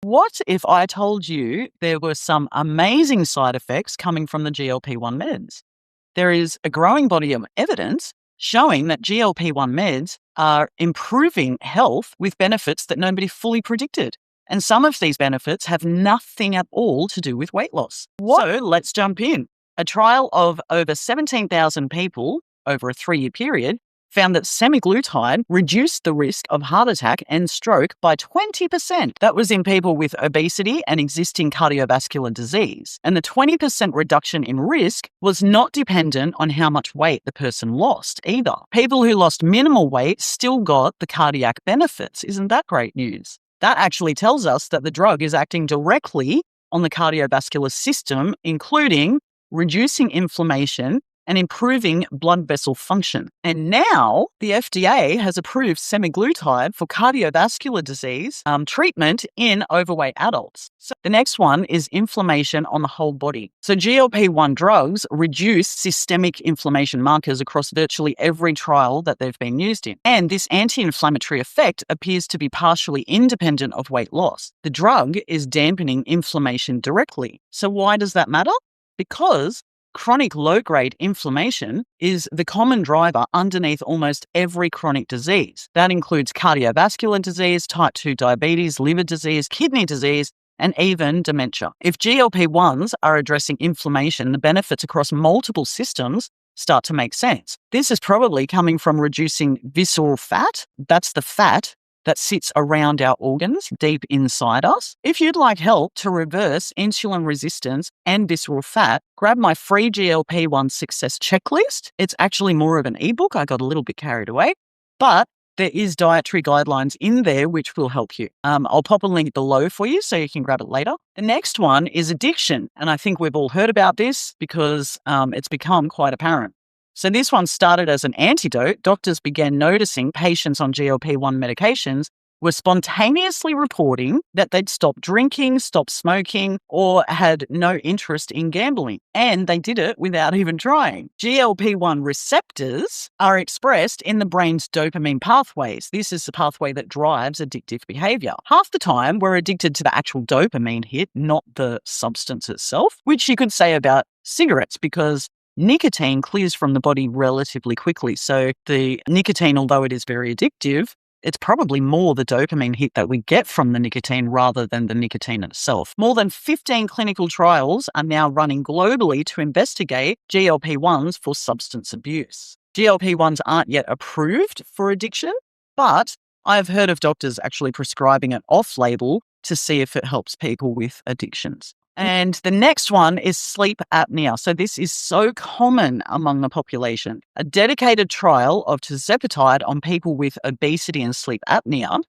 What if I told you there were some amazing side effects coming from the GLP-1 meds? There is a growing body of evidence showing that GLP-1 meds are improving health with benefits that nobody fully predicted. And some of these benefits have nothing at all to do with weight loss. So let's jump in. A trial of over 17,000 people over a 3-year period found that semaglutide reduced the risk of heart attack and stroke by 20%. That was in people with obesity and existing cardiovascular disease. And the 20% reduction in risk was not dependent on how much weight the person lost either. People who lost minimal weight still got the cardiac benefits. Isn't that great news? That actually tells us that the drug is acting directly on the cardiovascular system, including reducing inflammation and improving blood vessel function. And now the FDA has approved semaglutide for cardiovascular disease treatment in overweight adults. So the next one is inflammation on the whole body. So GLP-1 drugs reduce systemic inflammation markers across virtually every trial that they've been used in. And this anti-inflammatory effect appears to be partially independent of weight loss. The drug is dampening inflammation directly. So why does that matter? Because chronic low-grade inflammation is the common driver underneath almost every chronic disease. That includes cardiovascular disease, type 2 diabetes, liver disease, kidney disease, and even dementia. If GLP-1s are addressing inflammation, the benefits across multiple systems start to make sense. This is probably coming from reducing visceral fat. That's the fat that sits around our organs, deep inside us. If you'd like help to reverse insulin resistance and visceral fat, grab my free GLP-1 success checklist. It's actually more of an ebook. I got a little bit carried away, but there is dietary guidelines in there which will help you. I'll pop a link below for you so you can grab it later. The next one is addiction, and I think we've all heard about this because it's become quite apparent. So this one started as an antidote. Doctors began noticing patients on GLP-1 medications were spontaneously reporting that they'd stopped drinking, stopped smoking, or had no interest in gambling. And they did it without even trying. GLP-1 receptors are expressed in the brain's dopamine pathways. This is the pathway that drives addictive behavior. Half the time, we're addicted to the actual dopamine hit, not the substance itself, which you could say about cigarettes because nicotine clears from the body relatively quickly. So the nicotine, although it is very addictive, it's probably more the dopamine hit that we get from the nicotine rather than the nicotine itself. More than 15 clinical trials are now running globally to investigate GLP-1s for substance abuse. GLP-1s aren't yet approved for addiction, but I've heard of doctors actually prescribing it off-label to see if it helps people with addictions. And the next one is sleep apnea. So this is so common among the population. A dedicated trial of tirzepatide on people with obesity and sleep apnea,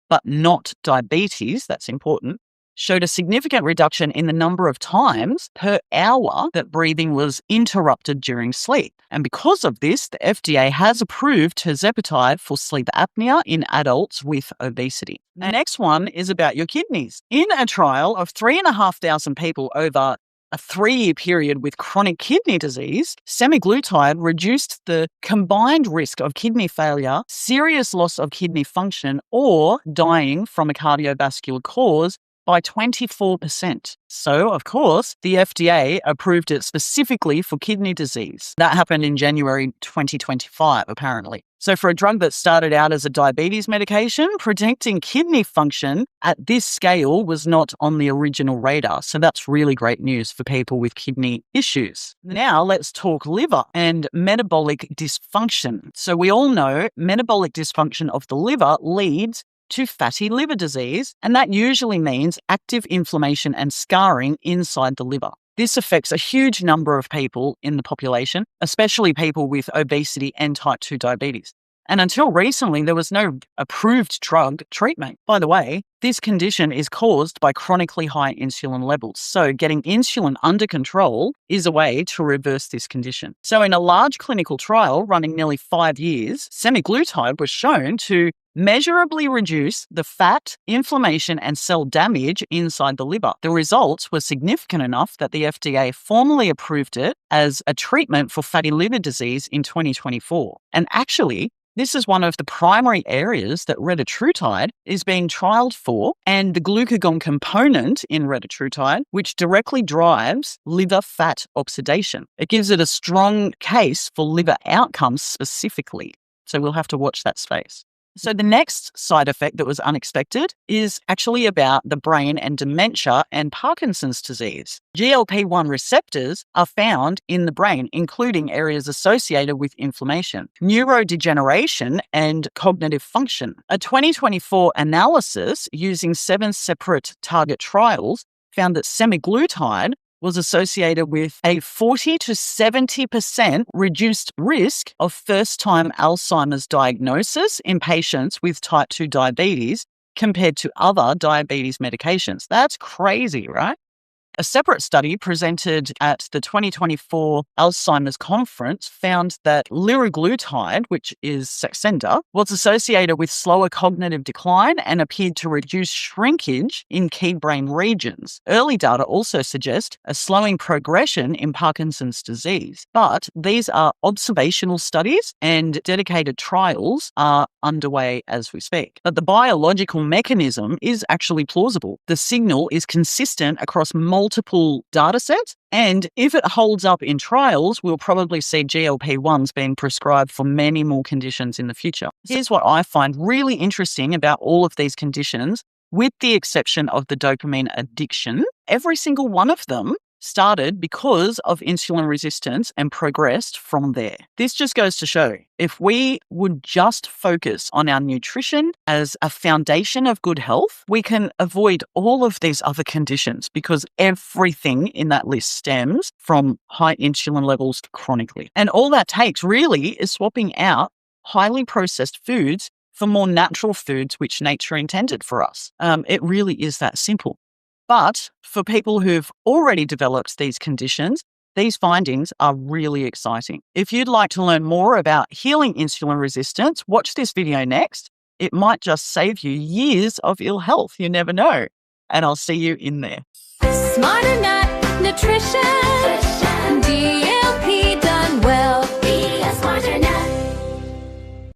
but not diabetes, that's important, showed a significant reduction in the number of times per hour that breathing was interrupted during sleep. And because of this, the FDA has approved tirzepatide for sleep apnea in adults with obesity. The next one is about your kidneys. In a trial of 3,500 people over a 3-year period with chronic kidney disease, semaglutide reduced the combined risk of kidney failure, serious loss of kidney function, or dying from a cardiovascular cause by 24%. So, of course, the FDA approved it specifically for kidney disease. That happened in January 2025, apparently. So for a drug that started out as a diabetes medication, protecting kidney function at this scale was not on the original radar. So that's really great news for people with kidney issues. Now let's talk liver and metabolic dysfunction. So we all know metabolic dysfunction of the liver leads to fatty liver disease, and that usually means active inflammation and scarring inside the liver. This affects a huge number of people in the population, especially people with obesity and type 2 diabetes. And until recently, there was no approved drug treatment. By the way, this condition is caused by chronically high insulin levels. So getting insulin under control is a way to reverse this condition. So in a large clinical trial running nearly 5 years, semaglutide was shown to measurably reduce the fat, inflammation, and cell damage inside the liver. The results were significant enough that the FDA formally approved it as a treatment for fatty liver disease in 2024. And actually, This is one of the primary areas that retatrutide is being trialled for, and the glucagon component in retatrutide, which directly drives liver fat oxidation. It gives it a strong case for liver outcomes specifically. So we'll have to watch that space. So the next side effect that was unexpected is actually about the brain and dementia and Parkinson's disease. GLP-1 receptors are found in the brain, including areas associated with inflammation, neurodegeneration, and cognitive function. A 2024 analysis using 7 separate target trials found that semaglutide was associated with a 40 to 70% reduced risk of first-time Alzheimer's diagnosis in patients with type 2 diabetes compared to other diabetes medications. That's crazy, right? A separate study presented at the 2024 Alzheimer's conference found that liraglutide, which is Saxenda, was associated with slower cognitive decline and appeared to reduce shrinkage in key brain regions. Early data also suggest a slowing progression in Parkinson's disease, but these are observational studies and dedicated trials are underway as we speak. But the biological mechanism is actually plausible. The signal is consistent across multiple data sets, and if it holds up in trials, we'll probably see GLP-1s being prescribed for many more conditions in the future. Here's what I find really interesting about all of these conditions, with the exception of the dopamine addiction. Every single one of them started because of insulin resistance and progressed from there. This just goes to show, if we would just focus on our nutrition as a foundation of good health, we can avoid all of these other conditions because everything in that list stems from high insulin levels chronically. And all that takes really is swapping out highly processed foods for more natural foods which nature intended for us. It really is that simple. But for people who've already developed these conditions, these findings are really exciting. If you'd like to learn more about healing insulin resistance, watch this video next. It might just save you years of ill health. You never know. And I'll see you in there. Smarternuthub.